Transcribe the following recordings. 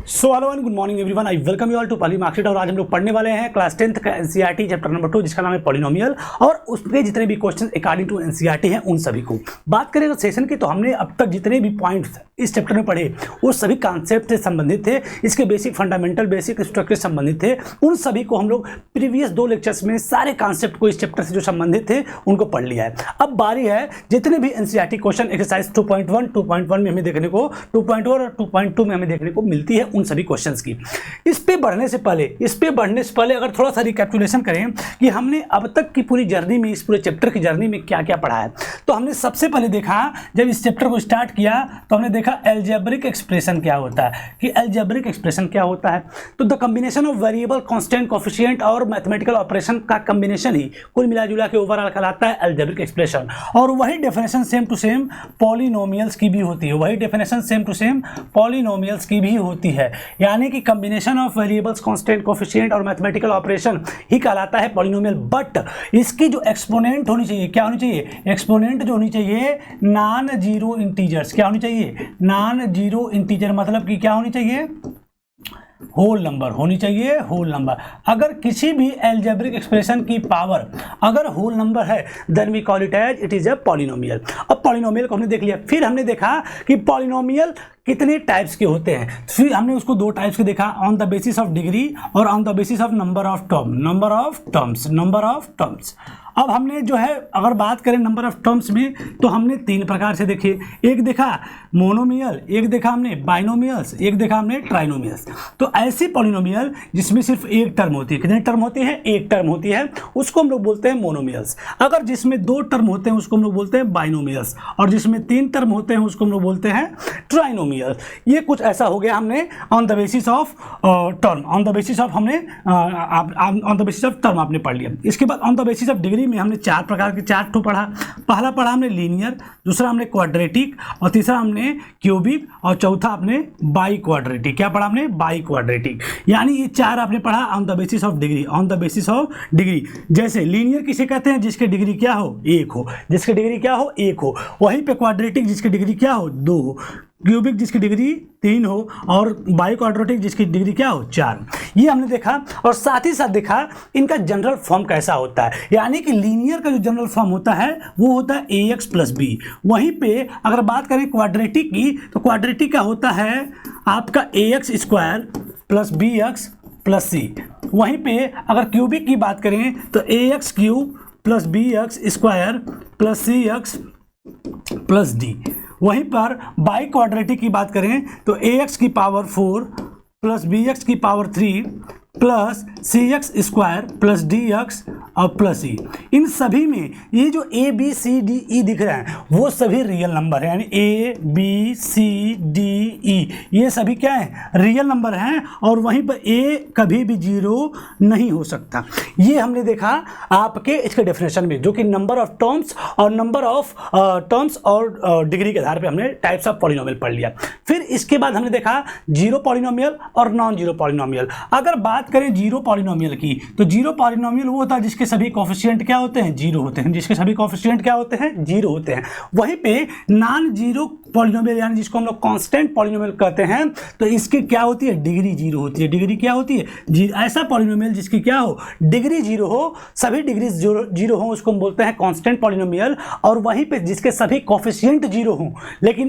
So hello and good morning everyone, I welcome you all to poly marksheet. और आज हम लोग पढ़ने वाले हैं क्लास 10th का एनसीईआरटी चैप्टर नंबर 2 जिसका नाम है पॉलिनोमियल, और उसके जितने भी क्वेश्चन अकॉर्डिंग टू एनसीईआरटी हैं उन सभी को बात करें सेशन की। तो हमने अब तक जितने भी पॉइंट्स इस चैप्टर में पढ़े वो सभी कॉन्सेप्ट से संबंधित थे, इसके बेसिक फंडामेंटल बेसिक स्ट्रक्चर संबंधित थे। उन सभी को हम लोग प्रीवियस 2 लेक्चर्स में सारे कॉन्सेप्ट को इस चैप्टर से जो संबंधित थे उनको पढ़ लिया है। अब बारी है जितने भी एनसीईआरटी क्वेश्चन एक्सरसाइज 2.1, 2.1 में हमें देखने को, 2.4 और 2.2 में हमें देखने को मिलती है उन सभी क्वेश्चंस की। इस पे बढ़ने से पहले अगर थोड़ा सा रिकैपिटुलेशन करें कि हमने अब तक की पूरी जर्नी में, इस पूरे चैप्टर की जर्नी में क्या क्या पढ़ा है। तो हमने सबसे पहले देखा, जब इस चैप्टर को स्टार्ट किया तो हमने देखा अलजेब्रिक एक्सप्रेशन क्या होता है, कि अलजेब्रिक एक्सप्रेशन क्या होता है। तो the combination of variable, constant, coefficient और मैथमेटिकल ऑपरेशन का कॉम्बिनेशन ही कुल मिला जुला के ओवरऑल कहलाता है अलजेब्रिक एक्सप्रेशन। और वही definition same to same polynomials की भी होती है, वही definition same to same polynomials की भी होती है। यानी कि combination of variables, constant, coefficient और मैथमेटिकल ऑपरेशन ही कहलाता है पॉलिनोमियल। बट इसकी जो एक्सपोनेंट होनी चाहिए, क्या होनी चाहिए? एक्सपोनेंट जो होनी चाहिए नॉन जीरो इंटीजर्स। क्या होनी चाहिए? नॉन जीरो इंटीजर, मतलब कि क्या होनी चाहिए? होल नंबर होनी चाहिए, होल नंबर। अगर किसी भी अलजेब्रिक एक्सप्रेशन की पावर अगर होल नंबर है then we call it as it is a polynomial. अब पॉलिनोमियल को हमने देख लिया, फिर हमने देखा कि पॉलिनोमियल कितने टाइप्स के होते हैं। फिर हमने उसको 2 टाइप्स के देखा, on the basis of degree और on the basis of number of terms. अब हमने जो है अगर बात करें नंबर ऑफ टर्म्स में तो हमने 3 प्रकार से देखे। एक देखा मोनोमियल, एक देखा हमने बाइनोमियल्स, एक देखा हमने ट्राइनोमियल्स। तो ऐसी पॉलिनोमियल जिसमें सिर्फ एक टर्म होती है, कितनी टर्म होती है? एक टर्म होती है, उसको हम लोग बोलते हैं मोनोमियल्स। अगर जिसमें 2 टर्म होते हैं उसको हम लोग बोलते हैं बाइनोमियल्स, और जिसमें 3 टर्म होते हैं उसको हम लोग बोलते हैं ट्राइनोमियल्स। ये कुछ ऐसा हो गया हमने on the basis of term, on the basis of हमने on the basis of term आपने पढ़ लिया। इसके बाद on the basis of degree में हमने 4 प्रकार के 4 ठो पढ़ा। पहला पढ़ा हमने लीनियर, दूसरा हमने क्वाड्रेटिक, और तीसरा हमने क्यूबिक, और चौथा आपने बाई क्वाड्रेटिक। क्या पढ़ा हमने? By quadratic. यानी ये 4 आपने पढ़ा on the basis of degree, on the basis of degree. जैसे लीनियर किसे कहते हैं? जिसकी डिग्री क्या हो? 1 हो, जिसकी डिग्री क्या हो? 1 हो। वहीं पे क्वाड्रेटिक जिसकी डिग्री क्या हो? 2 हो। क्यूबिक जिसकी डिग्री 3 हो, और बाई क्वाड्रेटिक जिसकी डिग्री क्या हो? 4। ये हमने देखा, और साथ ही साथ देखा इनका जनरल फॉर्म कैसा होता है। यानी कि लीनियर का जो जनरल फॉर्म होता है वो होता है ax प्लस बी। वहीं पे अगर बात करें क्वाड्रेटिक की तो क्वाड्रेटिक का होता है आपका ax square plus bx plus C. वहीं पे अगर क्यूबिक की बात करें तो ax cube plus bx square plus C x plus D. वहीं पर बाई क्वाड्रेटिक की बात करें तो ax की पावर 4 प्लस bx की power 3 plus C x square plus D x और प्लस ई। इन सभी में ये जो A B C D E दिख रहे हैं वो सभी रियल नंबर है, यानी A B C D E ये सभी क्या है? रियल नंबर हैं। और वहीं पर ए कभी भी 0 नहीं हो सकता। ये हमने देखा आपके इसके डेफिनेशन में, जो कि नंबर ऑफ टर्म्स और नंबर ऑफ टर्म्स और डिग्री के आधार पे हमने टाइप्स ऑफ पॉलिनोमियल पढ़ लिया। फिर इसके बाद हमने देखा जीरो पॉलिनोमियल और नॉन जीरो पॉलिनोमियल। अगर बात करें जीरो पॉलिनोमियल की तो जीरो पॉलिनोमियल वो होता है जिसके सभी कोफिशिएंट क्या होते हैं? 0 होते हैं, जिसके सभी कोफिशिएंट क्या होते हैं? 0 होते हैं। वहीं पे नॉन जीरो पॉलिनोमियल यानी जिसको हम लोग कांस्टेंट पॉलिनोमियल कहते हैं, तो इसकी क्या होती है? डिग्री 0 होती है। डिग्री क्या होती है? ऐसा पॉलिनोमियल जिसकी क्या हो? डिग्री 0 हो, सभी डिग्री 0 हो, उसको हम बोलते हैं कांस्टेंट पॉलिनोमियल। और वहीं पे जिसके सभी कोफिशिएंट 0 हो, लेकिन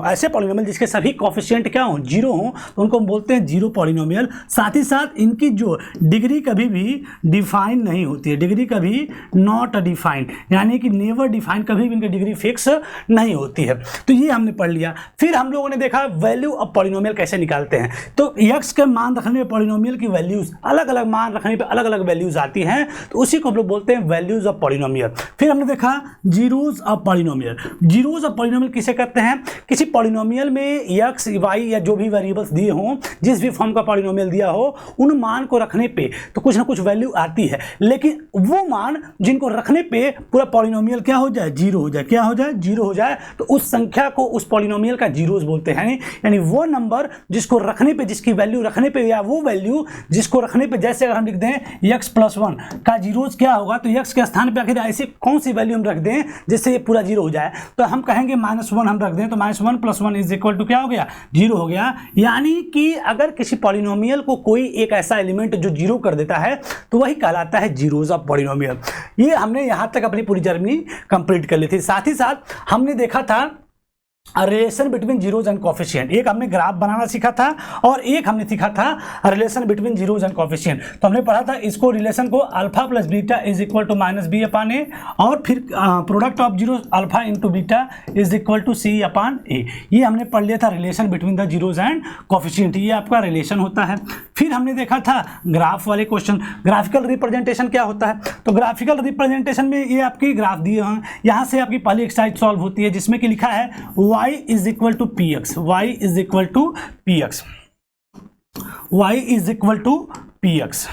ऐसे पॉलिनोमियल जिसके सभी कोफिशिएंट क्या हो? 0 हो, तो उनको हम बोलते हैं जीरो पॉलिनोमियल। साथ ही साथ इनकी जो डिग्री कभी भी डिफाइन नहीं होती है, डिग्री कभी नॉट डिफाइंड, यानी कि नेवर डिफाइन, कभी भी इनकी डिग्री फिक्स नहीं होती है। तो ये हमने पढ़ लिया। फिर हम लोगों ने देखा वैल्यू ऑफ पॉलिनोमियल कैसे निकालते हैं। तो x के मान रखने पे पॉलिनोमियल की वैल्यूज अलग अलग, मान रखने पे अलग अलग वैल्यूज आती हैं, तो उसी को हम लोग बोलते हैं वैल्यूज ऑफ पॉलिनोमियल। फिर हमने देखा zeros of polynomial. Zeros of polynomial किसे कहते हैं? किसी पॉलिनोमियल में x, y या जो भी वेरिएबल्स दिए हों, जिस भी फॉर्म का पॉलिनोमियल दिया हो, उन मान को रखने पे तो कुछ ना कुछ वैल्यू आती है, लेकिन वो मान जिनको रखने पे पूरा पॉलिनोमियल क्या हो जाए? 0 हो जाए। क्या हो जाए? 0 हो जाए। तो उस संख्या को उस पॉलिनोमियल का जीरोस बोलते हैं, यानी वो नंबर जिसको रखने पे, जिसकी वैल्यू रखने पे, या वो वैल्यू जिसको रखने पे, जैसे अगर हम लिख दें x+1 का जीरोस क्या होगा, तो x के स्थान पे आखिर ऐसी कौन सी वैल्यू हम रख दें जिससे ये पूरा जीरो हो जाए, तो हम कहेंगे -1 हम रख दें, तो -1 + 1 इज इक्वल टू क्या हो गया, जीरो हो गया। यानी कि अगर किसी पॉलिनोमियल को कोई एक ऐसा एलिमेंट जो जीरो कर देता है तो वही कहलाता है जीरोस ऑफ पॉलिनोमियल। ये हमने यहाँ तक अपनी पूरी जर्नी कंप्लीट कर ली थी। साथ ही साथ हमने देखा था relation between zeros and coefficient, एक हमने ग्राफ बनाना सीखा था और एक हमने सीखा था relation between zeros and coefficient. तो हमने पढ़ा था इसको, रिलेशन को alpha plus beta is equal to -b/a, और फिर product of zero alpha into beta is equal to c/a। ये हमने पढ़ लिया था relation between the zeros and coefficient, ये आपका रिलेशन होता है। फिर हमने देखा था ग्राफ वाले क्वेश्चन, ग्राफिकल रिप्रेजेंटेशन क्या होता है। तो ग्राफिकल रिप्रेजेंटेशन में ये आपके ग्राफ दिए हैं, यहाँ से आपकी पहली एक्सरसाइज सॉल्व होती है जिसमें कि लिखा है y is equal to px, y is equal to px, y is equal to px।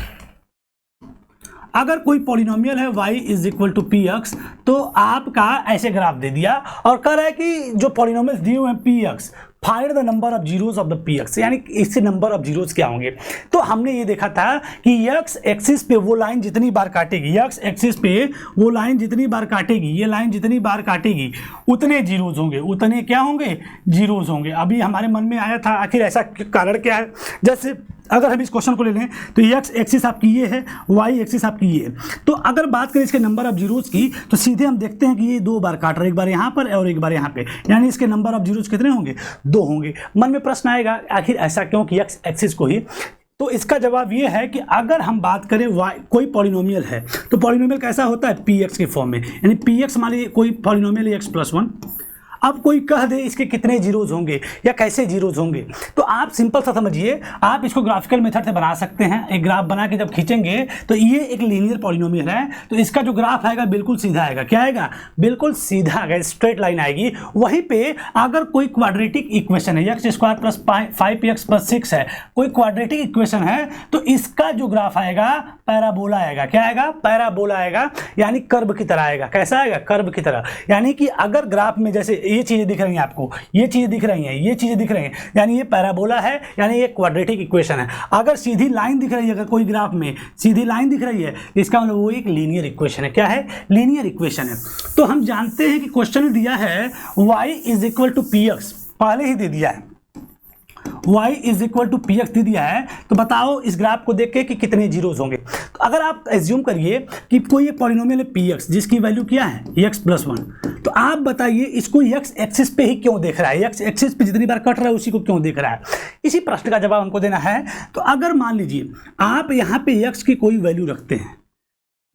अगर कोई पॉलिनोमियल है y is equal to px, तो आपका ऐसे ग्राफ दे दिया और कह रहा है कि जो पॉलिनोमियल्स दिए हुए हैं px, find the number of zeros of the px, यानी इससे नंबर ऑफ जीरोस क्या होंगे। तो हमने ये देखा था कि x एक्सिस पे वो लाइन जितनी बार काटेगी, x एक्सिस पे वो लाइन जितनी बार काटेगी, ये लाइन जितनी बार काटेगी उतने जीरोस होंगे, उतने क्या होंगे, जीरोस होंगे। अभी हमारे मन में आया था आखिर ऐसा कारण क्या है। जैसे अगर हम इस क्वेश्चन को ले लें तो x एक्सिस आपकी ये है, y एक्सिस आपकी ये है। तो अगर बात करें इसके नंबर ऑफ जीरोस की, तो सीधे हम देखते हैं कि ये दो बार काट रहा है, एक बार यहाँ पर और एक बार यहाँ पे, यानी इसके नंबर ऑफ जीरोस कितने होंगे, दो होंगे। मन में प्रश्न आएगा आखिर ऐसा क्यों कि x एक्सिस को ही, तो इसका जवाब ये है कि अगर हम बात करें कोई पॉलिनोमियल है तो पॉलिनोमियल कैसा होता है, px के फॉर्म में, यानी px मान लीजिए कोई पॉलिनोमियल है x+1। अब कोई कह दे इसके कितने जीरोज होंगे या कैसे जीरोज होंगे, तो आप सिंपल सा समझिए, आप इसको ग्राफिकल मेथड से बना सकते हैं। एक ग्राफ बना के जब खींचेंगे तो ये एक लीनियर पॉलिनोमियल है, तो इसका जो ग्राफ आएगा बिल्कुल सीधा आएगा। क्या आएगा, बिल्कुल सीधा आएगा, स्ट्रेट लाइन आएगी। वहीं पे अगर कोई क्वाड्रेटिक इक्वेशन है, x² + 5x + 6 है, कोई क्वाड्रेटिक इक्वेशन है, तो इसका जो ग्राफ आएगा पैराबोला आएगा। क्या आएगा, पैराबोला आएगा, यानी कर्व की तरह आएगा। कैसा आएगा, कर्व की तरह। यानी कि अगर ग्राफ में जैसे ये चीजें दिख रही हैं आपको, ये चीजें दिख रही हैं, ये चीजें दिख रही हैं, यानी ये पैराबोला है, यानी ये क्वाड्रेटिक इक्वेशन है। अगर सीधी लाइन दिख रही है, अगर कोई ग्राफ में सीधी लाइन दिख रही है, इसका मतलब वो एक लीनियर इक्वेशन है। क्या है, लीनियर इक्वेशन है। तो हम जानते हैं कि क्वेश्चन दिया है y is equal to px, पहले ही दे दिया है, y is equal to px दे दिया है। तो बताओ इस ग्राफ को देख के कि कितने जीरोस होंगे। तो अगर आप एज्यूम करिए कि कोई एक पॉलिनोमियल है px जिसकी वैल्यू क्या है, x+1, तो आप बताइए इसको x एक्सिस पे ही क्यों देख रहा है, x एक्सिस पे जितनी बार कट रहा है उसी को क्यों देख रहा है। इसी प्रश्न का जवाब हमको देना है। तो अगर मान लीजिए आप यहाँ पे x की कोई वैल्यू रखते हैं,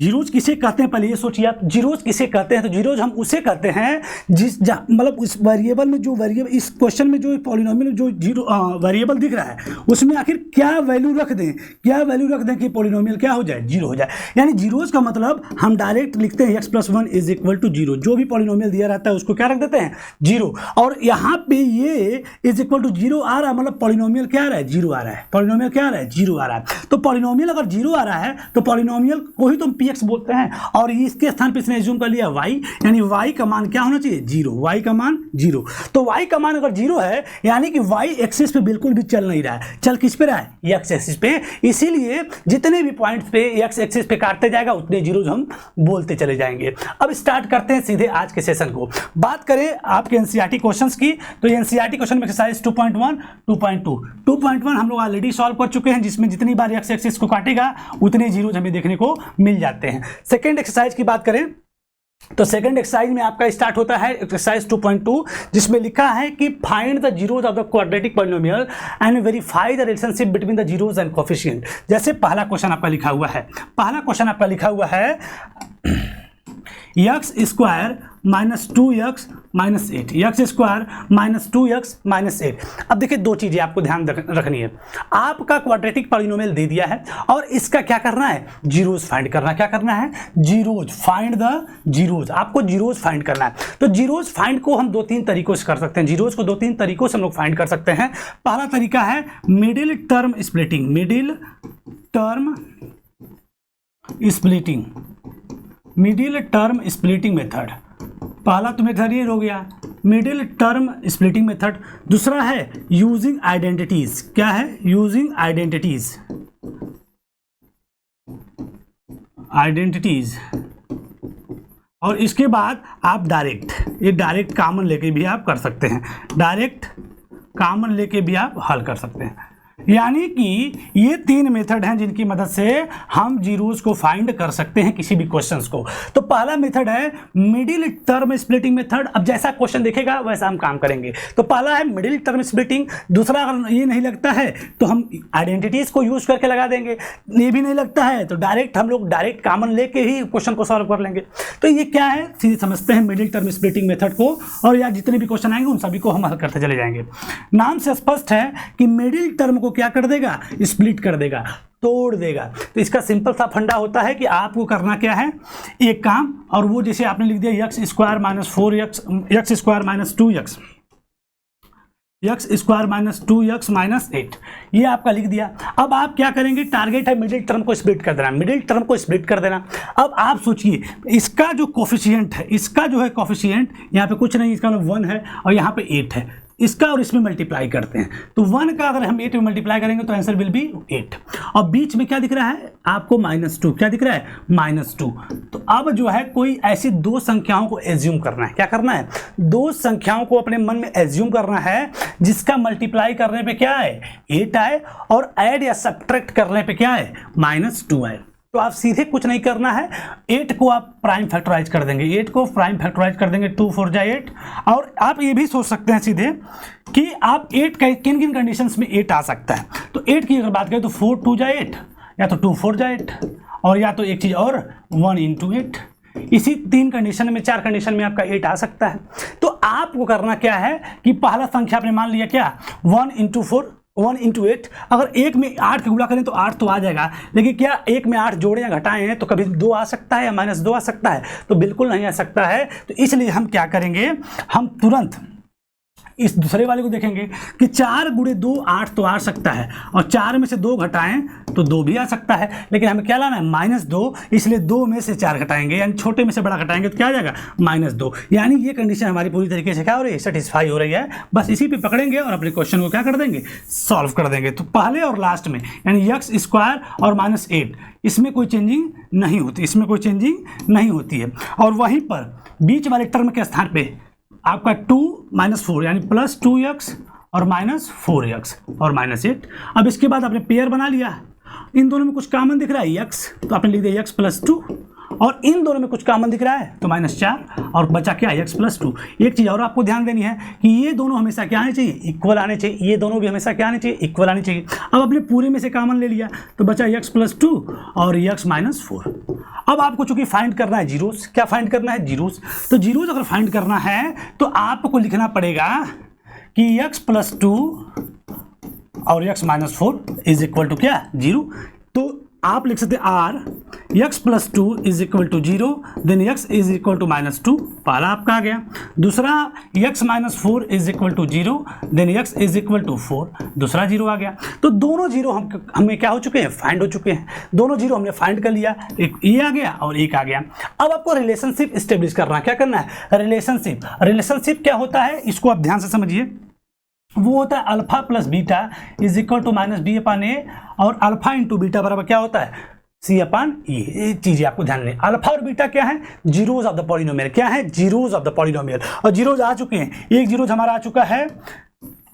जीरोज किसे कहते हैं, पहले ये सोचिए आप, जीरोज किसे कहते हैं। तो जीरोज हम उसे कहते हैं जिस मतलब उस वेरिएबल में, जो वेरिएबल इस क्वेश्चन में जो पॉलिनोमियल जो जीरो वेरिएबल दिख रहा है उसमें आखिर क्या वैल्यू रख दें, क्या वैल्यू रख दें कि पॉलिनोमियल क्या हो जाए, जीरो हो जाए। यानी जीरोज का मतलब हम डायरेक्ट लिखते हैं x+1 is equal to zero, जो भी पॉलिनोमियल दिया रहता है उसको क्या रख देते हैं, जीरो। और यहाँ पे ये इज इक्वल टू जीरो आ रहा है, मतलब पॉलिनोमियल क्या आ रहा है, जीरो आ रहा है। पॉलिनोमियल क्या आ रहा है, जीरो आ रहा है। तो पॉलिनोमियल अगर जीरो आ रहा है तो पॉलिनोमियल को ही तुम x बोलते हैं, और इसके स्थान पे इसने एज्यूम कर लिया y, यानी y का मान क्या होना चाहिए, जीरो, y का मान जीरो। तो y का मान अगर जीरो है यानी कि y एक्सिस पे बिल्कुल भी चल नहीं रहा है, चल किस पे रहा है, x एक्सिस पे। इसीलिए जितने भी पॉइंट्स पे x एक्सिस पे काटते जाएगा उतने जीरोज हम बोलते चले जाएंगे। अब स्टार्ट करते हैं सीधे आज के सेशन को। बात करें आपके एनसीईआरटी क्वेश्चंस की, तो एनसीईआरटी क्वेश्चन में एक्सरसाइज 2.1, 2.2 हम लोग ऑलरेडी सॉल्व कर चुके हैं, जिसमें जितनी बार x एक्सिस को काटेगा उतने जीरोज हमें देखने को मिल जाते हैं। सेकेंड एक्सरसाइज की बात करें तो सेकंड एक्सरसाइज में आपका स्टार्ट होता है एक्सरसाइज 2.2, जिसमें लिखा है कि find the zeros of the quadratic polynomial and verify the relationship between the zeros and coefficient. जैसे पहला क्वेश्चन आपका लिखा हुआ है, x² - 2x - 8, x² - 2x - 8। अब देखिए दो चीजें आपको ध्यान रखनी है। आपका क्वाड्रेटिक पॉलिनोमियल दे दिया है और इसका क्या करना है, जीरोज फाइंड करना। क्या करना है, जीरोज, फाइंड द जीरोज। आपको जीरोज फाइंड करना है। तो जीरोज फाइंड को हम 2-3 तरीकों से कर सकते हैं। जीरोज को 2-3 तरीकों से हम लोग फाइंड कर सकते हैं। पहला तरीका है middle term splitting, middle term splitting method. पहला तो मेथड ये हो गया मिडिल टर्म स्प्लिटिंग मेथड। दूसरा है यूजिंग आइडेंटिटीज। क्या है? Using identities. और इसके बाद आप डायरेक्ट कॉमन लेके भी आप कर सकते हैं, डायरेक्ट कॉमन लेके भी आप हल कर सकते हैं। यानी कि ये 3 मेथड हैं जिनकी मदद से हम जीरोस को फाइंड कर सकते हैं किसी भी क्वेश्चंस को। तो पहला मेथड है मिडिल टर्म स्प्लिटिंग मेथड। अब जैसा क्वेश्चन देखेगा वैसा हम काम करेंगे। तो पहला है मिडिल टर्म स्प्लिटिंग। दूसरा अगर ये नहीं लगता है तो हम आइडेंटिटीज को यूज करके लगा देंगे। ये भी नहीं लगता है तो हम लोग डायरेक्ट कॉमन लेके ही क्वेश्चन को सॉल्व कर लेंगे। तो ये क्या है, सीधे समझते हैं मिडिल टर्म स्प्लिटिंग मेथड को, और यार जितने भी क्वेश्चन आएंगे उन सभी को हम हल करते चले जाएंगे। नाम से स्पष्ट है कि मिडिल टर्म को क्या कर देगा? स्प्लिट कर देगा, तोड़ देगा। तो इसका सिंपल सा फंडा होता है कि आपको करना क्या है, एक काम, और वो जैसे आपने लिख दिया x square minus 4x, x square minus 2x, x square minus 2x minus 8, ये आपका लिख दिया। अब आप क्या करेंगे, टारगेट है मिडिल टर्म को स्प्लिट कर देना, मिडिल टर्म को स्प्लिट कर देना। अब आप सोचिए इसका जो कोफिशिएंट है, इसका जो है कोफिशिएंट, यहाँ पे कुछ नहीं, इसका 1 है और यहाँ पे 8 है। इसका और इसमें मल्टीप्लाई करते हैं तो 1 का अगर हम 8 में मल्टीप्लाई करेंगे तो आंसर विल बी 8। और बीच में क्या दिख रहा है आपको? -2। क्या दिख रहा है? -2। तो अब जो है कोई ऐसी 2 संख्याओं को एज्यूम करना है। क्या करना है? 2 संख्याओं को अपने मन में एज्यूम करना है जिसका मल्टीप्लाई करने पे क्या है? 8 आए, और ऐड या सब्ट्रैक्ट करने पे क्या है? -2 आए। तो आप सीधे कुछ नहीं करना है, 8 को आप प्राइम फैक्टराइज कर देंगे, 8 को प्राइम फैक्टराइज कर देंगे, 2 4 जा 8। और आप ये भी सोच सकते हैं सीधे कि आप 8 का किन किन कंडीशंस में 8 आ सकता है। तो 8 की अगर बात करें तो 4 2 जा 8, या तो 2 4 जा 8, और या तो एक चीज़ और 1 × 8। इसी 3 कंडीशन में, 4 कंडीशन में आपका 8 आ सकता है। तो आपको करना क्या है कि पहला संख्या आपने मान लिया क्या? 1 × 4, 1 × 8। अगर 1 में 8 का गुणा करें तो 8 तो आ जाएगा, लेकिन क्या 1 में 8 जोड़े या घटाएं हैं तो कभी 2 आ सकता है या -2 आ सकता है? तो बिल्कुल नहीं आ सकता है। तो इसलिए हम क्या करेंगे, हम तुरंत इस दूसरे वाले को देखेंगे कि 4 × 2 8 तो आ सकता है, और 4 में से 2 घटाएं तो 2 भी आ सकता है, लेकिन हमें क्या लाना है? -2। इसलिए 2 में से 4 घटाएंगे, यानी छोटे में से बड़ा घटाएंगे तो क्या आ जाएगा? -2। यानी ये कंडीशन हमारी पूरी तरीके से क्या हो रही है? सेटिस्फाई हो रही है। बस इसी पे पकड़ेंगे और अपने क्वेश्चन को क्या कर देंगे? सॉल्व कर देंगे। तो पहले और लास्ट में यानी x स्क्वायर और -8, इसमें कोई चेंजिंग नहीं होती, इसमें कोई चेंजिंग नहीं होती है। और वहीं पर बीच वाले टर्म के स्थान पे आपका 2 - 4 यानी +2x और -4x और -8। अब इसके बाद आपने पेयर बना लिया, इन दोनों में कुछ कॉमन दिख रहा है x, तो आपने लिख दिया x + 2, और इन दोनों में कुछ कॉमन दिख रहा है तो -4, और बचा क्या? x + 2। एक चीज़ और आपको ध्यान देनी है कि ये दोनों हमेशा क्या आने चाहिए? इक्वल आने चाहिए। ये दोनों भी हमेशा क्या आने चाहिए? इक्वल आने चाहिए। अब अपने पूरे में से कॉमन ले लिया तो बचा x + 2 और x -4। अब आपको चूंकि फाइंड करना है जीरोस, क्या फाइंड करना है? जीरोस। तो जीरोस अगर फाइंड करना है तो आपको लिखना पड़ेगा कि x + 2 और x -4 इज इक्वल टू क्या? 0। तो आप लिख सकते आर x + 2 is equal to 0, then x is equal to -2, पहला आपका आ गया। दूसरा x -4 is equal to 0, then x is equal to 4, दूसरा 0 आ गया। तो दोनों 0 हमें क्या हो चुके हैं? फाइंड हो चुके हैं। दोनों 0 हमने फाइंड कर लिया, एक ये आ गया और एक आ गया। अब आपको रिलेशनशिप स्टेब्लिश करना है। क्या करना है? रिलेशनशिप क्या होता है इसको आप ध्यान से समझिए। वो होता है alpha + beta is equal to -b/a, और अल्फा × बीटा बराबर क्या होता है? c/e। ये चीजें आपको ध्यान दें। अल्फा और बीटा क्या है? Zeros of the polynomial. क्या है? Zeros of the polynomial. और जीरोज आ चुके हैं, एक जीरोज हमारा आ चुका है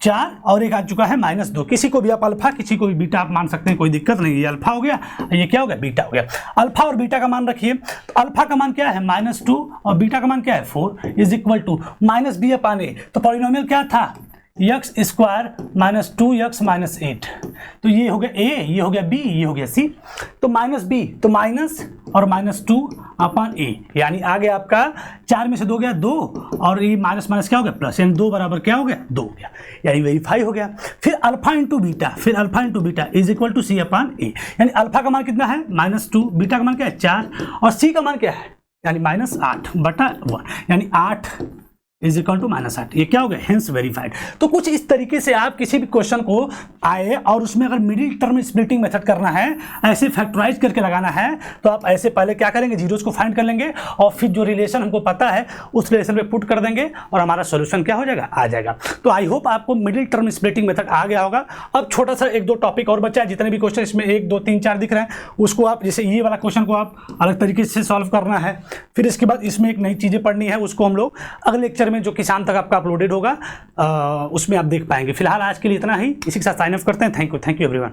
4 और एक आ चुका है -2। किसी को भी आप अल्फा, किसी को भी बीटा आप मान सकते हैं, कोई दिक्कत नहीं। ये अल्फा हो गया, ये क्या हो गया? बीटा हो गया। अल्फा और बीटा का मान रखिए, तो अल्फा का मान क्या है? -2, और बीटा का मान क्या है? 4 इज इक्वल टू -b/a। तो पॉलिनोमियल क्या था? x square -2x -8। तो ये हो गया a, ये हो गया b, ये हो गया c। तो -b, तो माइनस और -2/a, यानी आ गया आपका 4 में से 2 गया 2, और ये माइनस माइनस क्या हो गया? प्लस, यानी 2 बराबर क्या हो गया? 2 हो गया, यानी वेरीफाई हो गया। फिर alpha × beta is equal to c/a, यानी अल्फा का मान कितना है? -2, बीटा का मान क्या है? 4, और c का मान क्या है? यानी -8/1, यानी 8 इज इक्वल टू -8, ये क्या हो गया, हेंस वेरीफाइड। तो कुछ इस तरीके से आप किसी भी क्वेश्चन को आए और उसमें अगर मिडिल टर्म स्प्लिटिंग मेथड करना है, ऐसे फैक्टराइज करके लगाना है, तो आप ऐसे पहले क्या करेंगे, जीरोस को फाइंड कर लेंगे और फिर जो रिलेशन हमको पता है उस रिलेशन पे पुट कर देंगे और हमारा सोल्यूशन क्या हो जाएगा, आ जाएगा। तो आई होप आपको मिडिल टर्म स्प्लिटिंग मेथड आ गया होगा। अब छोटा सा 1-2 टॉपिक और बचा है, जितने भी क्वेश्चन इसमें 1, 2, 3, 4 दिख रहे हैं उसको आप, जैसे ये वाला क्वेश्चन को आप अलग तरीके से सॉल्व करना है। फिर इसके बाद इसमें एक नई चीज़ें पढ़नी है, उसको हम लोग अगले लेक्चर में जो किसान तक आपका अपलोडेड होगा उसमें आप देख पाएंगे। फिलहाल आज के लिए इतना ही, इसी के साथ साइन अप करते हैं। Thank you everyone.